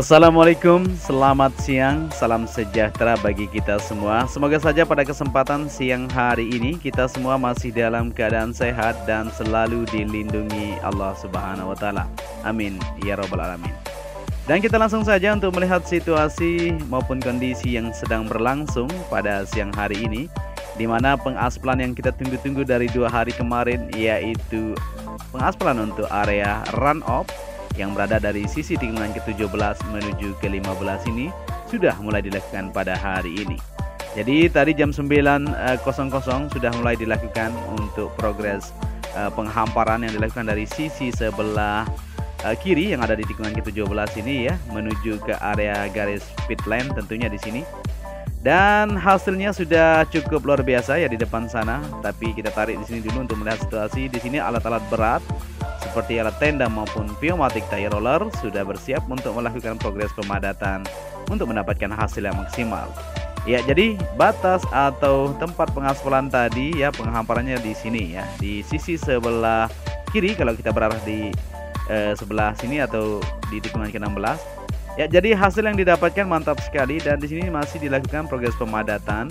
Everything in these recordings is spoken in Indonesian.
Assalamualaikum, selamat siang, salam sejahtera bagi kita semua. Semoga saja pada kesempatan siang hari ini kita semua masih dalam keadaan sehat dan selalu dilindungi Allah Subhanahu wa Ta'ala. Amin ya Rabbal 'Alamin. Dan kita langsung saja untuk melihat situasi maupun kondisi yang sedang berlangsung pada siang hari ini, di mana pengaspalan yang kita tunggu-tunggu dari 2 hari kemarin, yaitu pengaspalan untuk area run-off yang berada dari sisi tikungan ke-17 menuju ke-15 ini sudah mulai dilakukan pada hari ini. Jadi tadi jam 9.00 sudah mulai dilakukan untuk progres penghamparan yang dilakukan dari sisi sebelah kiri yang ada di tikungan ke-17 ini ya, menuju ke area garis pit lane tentunya di sini. Dan hasilnya sudah cukup luar biasa ya di depan sana. Tapi kita tarik di sini dulu untuk melihat situasi. Di sini alat-alat berat seperti alat tenda maupun pneumatic tire roller sudah bersiap untuk melakukan progres pemadatan untuk mendapatkan hasil yang maksimal. Ya, jadi batas atau tempat pengaspalan tadi ya, penghamparannya di sini ya, di sisi sebelah kiri kalau kita berarah di sebelah sini atau di tikungan ke-16. Ya, jadi hasil yang didapatkan mantap sekali dan di sini masih dilakukan progres pemadatan.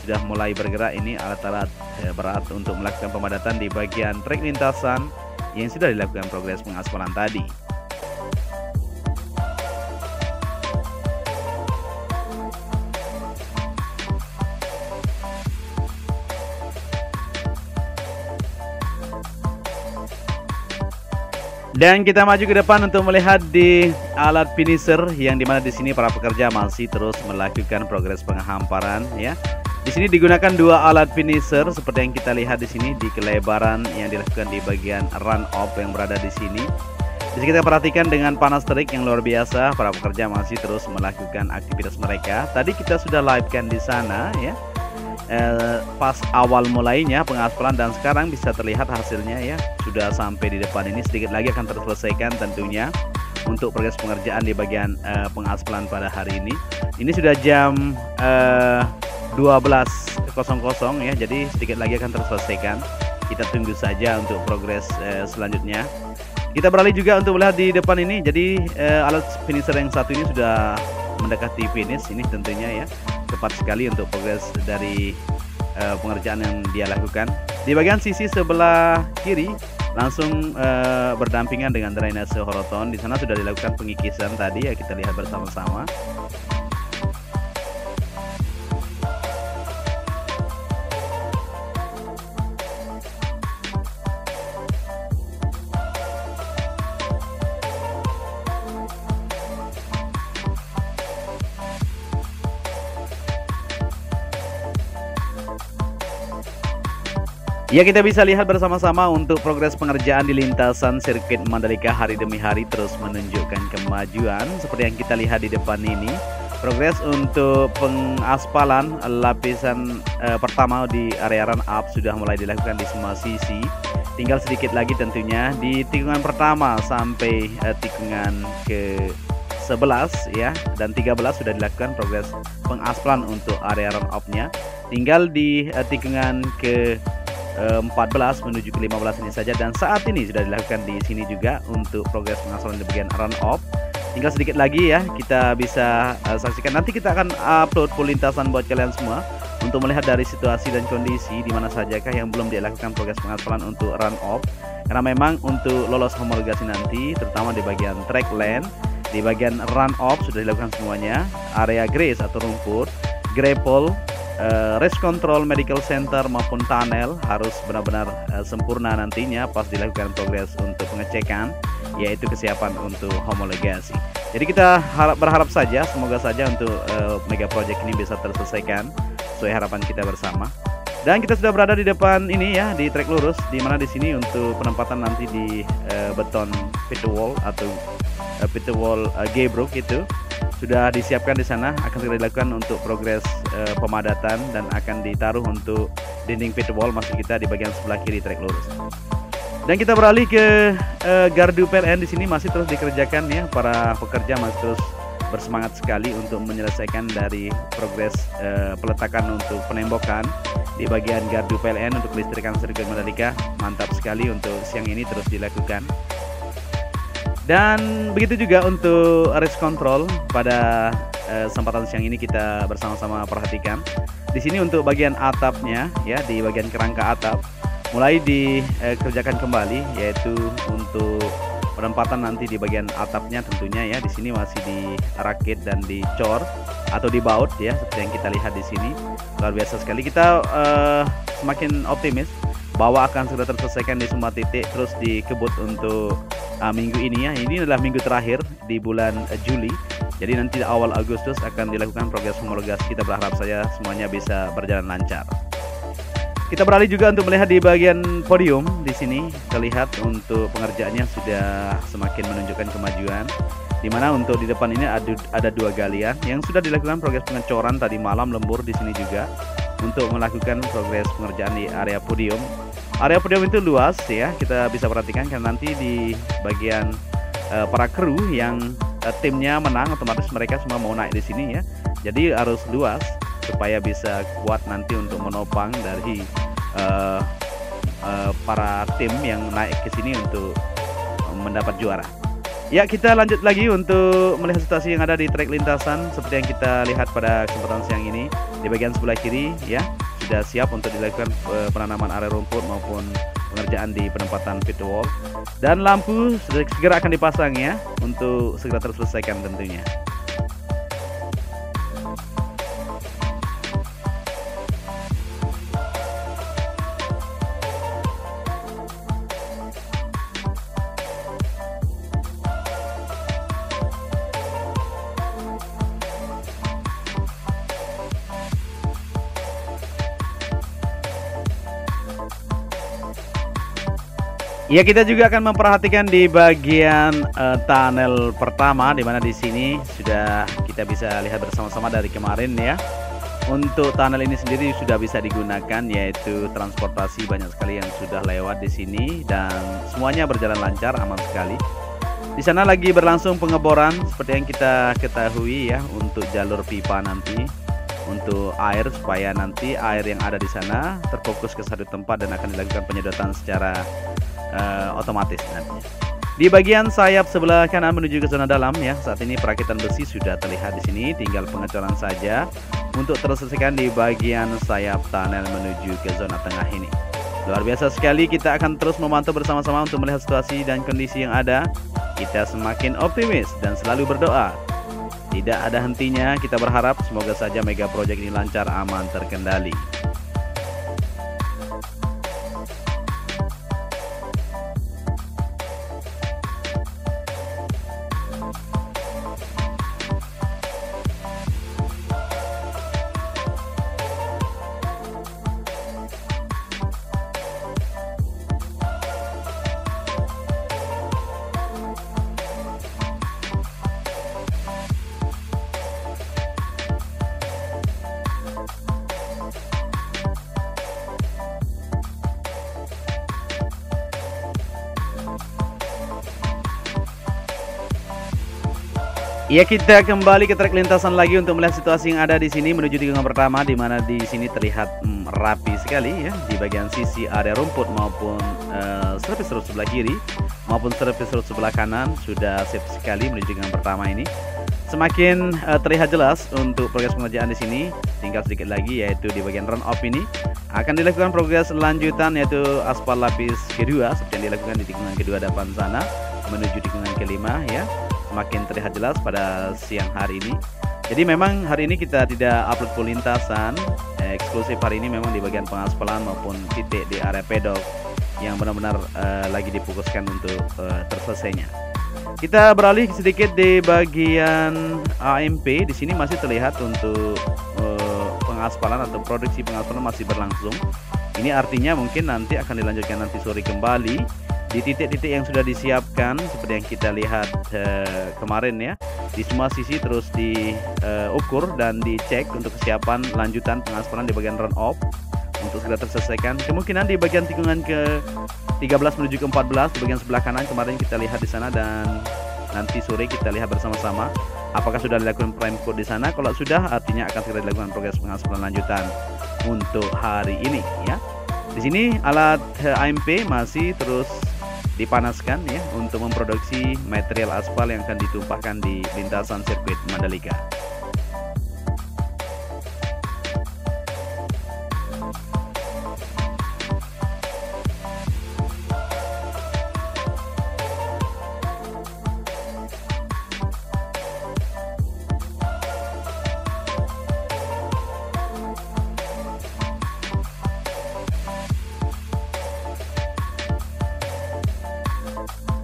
Sudah mulai bergerak ini alat-alat berat untuk melakukan pemadatan di bagian trek lintasan yang sudah dilakukan progres pengaspalan tadi. Dan kita maju ke depan untuk melihat di alat finisher yang dimana di sini para pekerja masih terus melakukan progres penghamparan ya. Di sini digunakan 2 alat finisher seperti yang kita lihat di sini di kelebaran yang dilakukan di bagian run off yang berada di sini. Di sini kita perhatikan dengan panas terik yang luar biasa, para pekerja masih terus melakukan aktivitas mereka. Tadi kita sudah live kan di sana ya. Pas awal mulainya pengaspalan dan sekarang bisa terlihat hasilnya ya, sudah sampai di depan ini. Sedikit lagi akan terselesaikan tentunya untuk progres pengerjaan di bagian pengaspalan pada hari ini. Ini sudah jam 12.00 ya, jadi sedikit lagi akan terselesaikan. Kita tunggu saja untuk progres selanjutnya. Kita beralih juga untuk melihat di depan ini. Jadi alat finisher yang satu ini sudah mendekati finish ini tentunya ya. Tepat sekali untuk progres dari pengerjaan yang dia lakukan. Di bagian sisi sebelah kiri langsung berdampingan dengan drainase horoton. Di sana sudah dilakukan pengikisan tadi ya, kita lihat bersama-sama. Ya, kita bisa lihat bersama-sama untuk progres pengerjaan di lintasan sirkuit Mandalika hari demi hari terus menunjukkan kemajuan seperti yang kita lihat di depan ini. Progres untuk pengaspalan lapisan pertama di area run up sudah mulai dilakukan di semua sisi. Tinggal sedikit lagi tentunya di tikungan pertama sampai tikungan ke-11 ya, dan 13 sudah dilakukan progres pengaspalan untuk area run up-nya. Tinggal di tikungan ke 14 menuju ke 15 ini saja, dan saat ini sudah dilakukan di sini juga untuk progres pengaspalan di bagian run off. Tinggal sedikit lagi ya, kita bisa saksikan. Nanti kita akan upload full lintasan buat kalian semua untuk melihat dari situasi dan kondisi di mana sajakah yang belum dilakukan progres pengaspalan untuk run off. Karena memang untuk lolos homologasi nanti, terutama di bagian track lane, di bagian run off sudah dilakukan semuanya. Area grass atau rumput, grapple, race control, medical center maupun tunnel harus benar-benar sempurna nantinya pas dilakukan progres untuk pengecekan, yaitu kesiapan untuk homologasi. Jadi kita berharap saja, semoga saja untuk mega project ini bisa terselesaikan sesuai harapan kita bersama. Dan kita sudah berada di depan ini ya, di trek lurus, di mana di sini untuk penempatan nanti di beton pit wall atau pit wall gebruk itu sudah disiapkan di sana, akan segera dilakukan untuk progres pemadatan dan akan ditaruh untuk dinding pit wall maksud kita di bagian sebelah kiri trek lurus. Dan kita beralih ke gardu PLN. Di sini masih terus dikerjakan ya, para pekerja masih terus bersemangat sekali untuk menyelesaikan dari progres peletakan untuk penembokan di bagian gardu PLN untuk kelistrikan sirkuit Mandalika. Mantap sekali untuk siang ini terus dilakukan. Dan begitu juga untuk race control pada kesempatan siang ini kita bersama-sama perhatikan. Di sini untuk bagian atapnya ya, di bagian kerangka atap mulai dikerjakan kembali, yaitu untuk penempatan nanti di bagian atapnya tentunya ya. Di sini masih dirakit dan dicor atau dibaut ya, seperti yang kita lihat di sini. Luar biasa sekali. Kita semakin optimis bahwa akan segera terselesaikan di semua titik, terus dikebut untuk minggu ini ya. Ini adalah minggu terakhir di bulan Juli. Jadi nanti awal Agustus akan dilakukan progres homologasi. Kita berharap saja semuanya bisa berjalan lancar. Kita beralih juga untuk melihat di bagian podium. Di sini terlihat untuk pengerjaannya sudah semakin menunjukkan kemajuan. Di mana untuk di depan ini ada 2 galian yang sudah dilakukan progres pengecoran tadi malam, lembur di sini juga untuk melakukan progres pengerjaan di area podium. Area podium itu luas ya, kita bisa perhatikan karena nanti di bagian para kru yang timnya menang, otomatis mereka semua mau naik di sini ya. Jadi harus luas supaya bisa kuat nanti untuk menopang dari para tim yang naik ke sini untuk mendapat juara. Ya, kita lanjut lagi untuk melihat situasi yang ada di trek lintasan seperti yang kita lihat pada kesempatan siang ini. Di bagian sebelah kiri ya sudah siap untuk dilakukan penanaman area rumput maupun pengerjaan di penempatan pit wall, dan lampu segera akan dipasang ya untuk segera terselesaikan tentunya. Ya, kita juga akan memperhatikan di bagian tunnel pertama, di mana di sini sudah kita bisa lihat bersama-sama dari kemarin ya. Untuk tunnel ini sendiri sudah bisa digunakan, yaitu transportasi banyak sekali yang sudah lewat di sini dan semuanya berjalan lancar, aman sekali. Di sana lagi berlangsung pengeboran seperti yang kita ketahui ya, untuk jalur pipa nanti untuk air, supaya nanti air yang ada di sana terfokus ke satu tempat dan akan dilakukan penyedotan secara otomatis nantinya. Di bagian sayap sebelah kanan menuju ke zona dalam ya, saat ini perakitan besi sudah terlihat di sini, tinggal pengecoran saja untuk terselesaikan di bagian sayap tunnel menuju ke zona tengah ini. Luar biasa sekali, kita akan terus memantau bersama-sama untuk melihat situasi dan kondisi yang ada. Kita semakin optimis dan selalu berdoa. Tidak ada hentinya, kita berharap semoga saja mega project ini lancar, aman, terkendali. Ya, kita kembali ke trek lintasan lagi untuk melihat situasi yang ada di sini menuju tikungan pertama, di mana di sini terlihat rapi sekali ya di bagian sisi area rumput maupun surface road sebelah kiri maupun surface road sebelah kanan sudah siap sekali menuju tikungan pertama ini. Semakin terlihat jelas untuk progres pengerjaan di sini. Tinggal sedikit lagi, yaitu di bagian run off ini akan dilakukan progres lanjutan, yaitu aspal lapis kedua seperti yang dilakukan di tikungan kedua depan sana menuju tikungan kelima ya. Semakin terlihat jelas pada siang hari ini. Jadi memang hari ini kita tidak upload full lintasan, eksklusif hari ini memang di bagian pengaspalan maupun titik di area pedok yang benar-benar lagi difokuskan untuk terselesainya. Kita beralih sedikit di bagian AMP. Di sini masih terlihat untuk pengaspalan atau produksi pengaspalan masih berlangsung. Ini artinya mungkin nanti akan dilanjutkan nanti sore kembali di titik-titik yang sudah disiapkan seperti yang kita lihat kemarin ya. Di semua sisi terus diukur dan dicek untuk kesiapan lanjutan pengaspalan di bagian run off untuk segera terselesaikan. Kemungkinan di bagian tikungan ke 13 menuju ke 14 di bagian sebelah kanan kemarin kita lihat di sana, dan nanti sore kita lihat bersama-sama apakah sudah dilakukan prime code di sana. Kalau sudah, artinya akan segera dilakukan progres pengaspalan lanjutan untuk hari ini ya. Di sini alat AMP masih terus dipanaskan ya untuk memproduksi material aspal yang akan ditumpahkan di lintasan sirkuit Mandalika.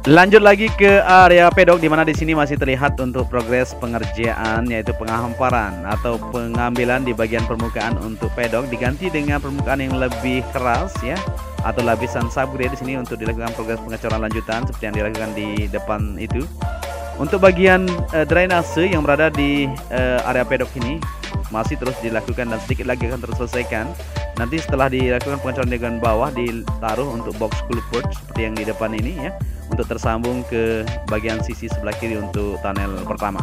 Lanjut lagi ke area pedok, di mana di sini masih terlihat untuk progres pengerjaan, yaitu penghamparan atau pengambilan di bagian permukaan untuk pedok diganti dengan permukaan yang lebih keras ya, atau lapisan subgrade di sini untuk dilakukan progres pengecoran lanjutan seperti yang dilakukan di depan itu. Untuk bagian drainase yang berada di area pedok ini masih terus dilakukan dan sedikit lagi akan terselesaikan. Nanti setelah dilakukan pengecoran di bagian bawah ditaruh untuk box culvert seperti yang di depan ini ya, untuk tersambung ke bagian sisi sebelah kiri untuk tunnel pertama.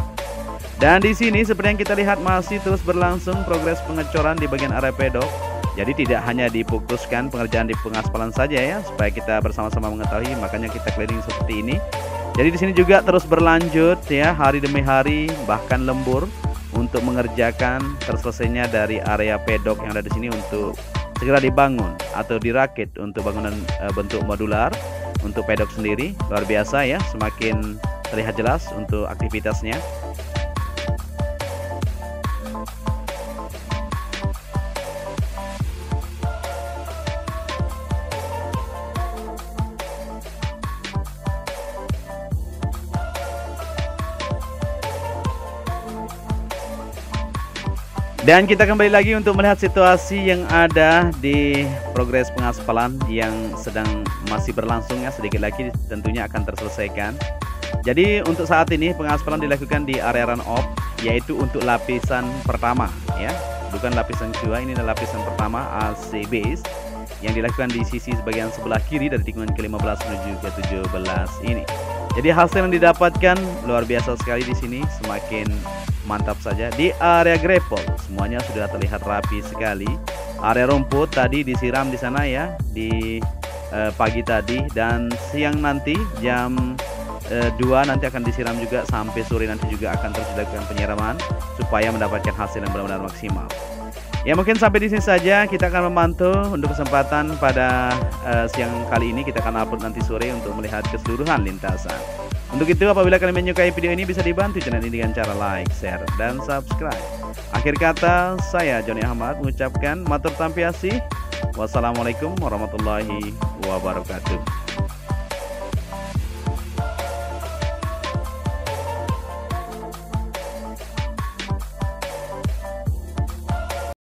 Dan di sini seperti yang kita lihat masih terus berlangsung progres pengecoran di bagian area pedok. Jadi tidak hanya difokuskan pengerjaan di pengaspalan saja ya, supaya kita bersama-sama mengetahui, makanya kita keliling seperti ini. Jadi di sini juga terus berlanjut ya, hari demi hari bahkan lembur untuk mengerjakan terselesainya dari area pedok yang ada di sini untuk segera dibangun atau dirakit untuk bangunan bentuk modular untuk pedok sendiri. Luar biasa ya, semakin terlihat jelas untuk aktivitasnya. Dan kita kembali lagi untuk melihat situasi yang ada di progres pengaspalan yang sedang masih berlangsung ya, sedikit lagi tentunya akan terselesaikan. Jadi untuk saat ini pengaspalan dilakukan di area run off, yaitu untuk lapisan pertama ya, bukan lapisan kedua. Ini adalah lapisan pertama AC base yang dilakukan di sisi bagian sebelah kiri dari tikungan ke-15 menuju ke-17 ini. Jadi hasil yang didapatkan luar biasa sekali di sini, semakin mantap saja. Di area grapple semuanya sudah terlihat rapi sekali. Area rumput tadi disiram di sana ya, di pagi tadi, dan siang nanti jam 2 nanti akan disiram juga, sampai sore nanti juga akan terus dilakukan penyiraman supaya mendapatkan hasil yang benar-benar maksimal. Ya mungkin sampai di sini saja kita akan memantau untuk kesempatan pada siang kali ini. Kita akan upload nanti sore untuk melihat keseluruhan lintasan. Untuk itu apabila kalian menyukai video ini, bisa dibantu channel ini dengan cara like, share, dan subscribe. Akhir kata saya Joni Ahmad mengucapkan matur tampiasih. Wassalamualaikum warahmatullahi wabarakatuh.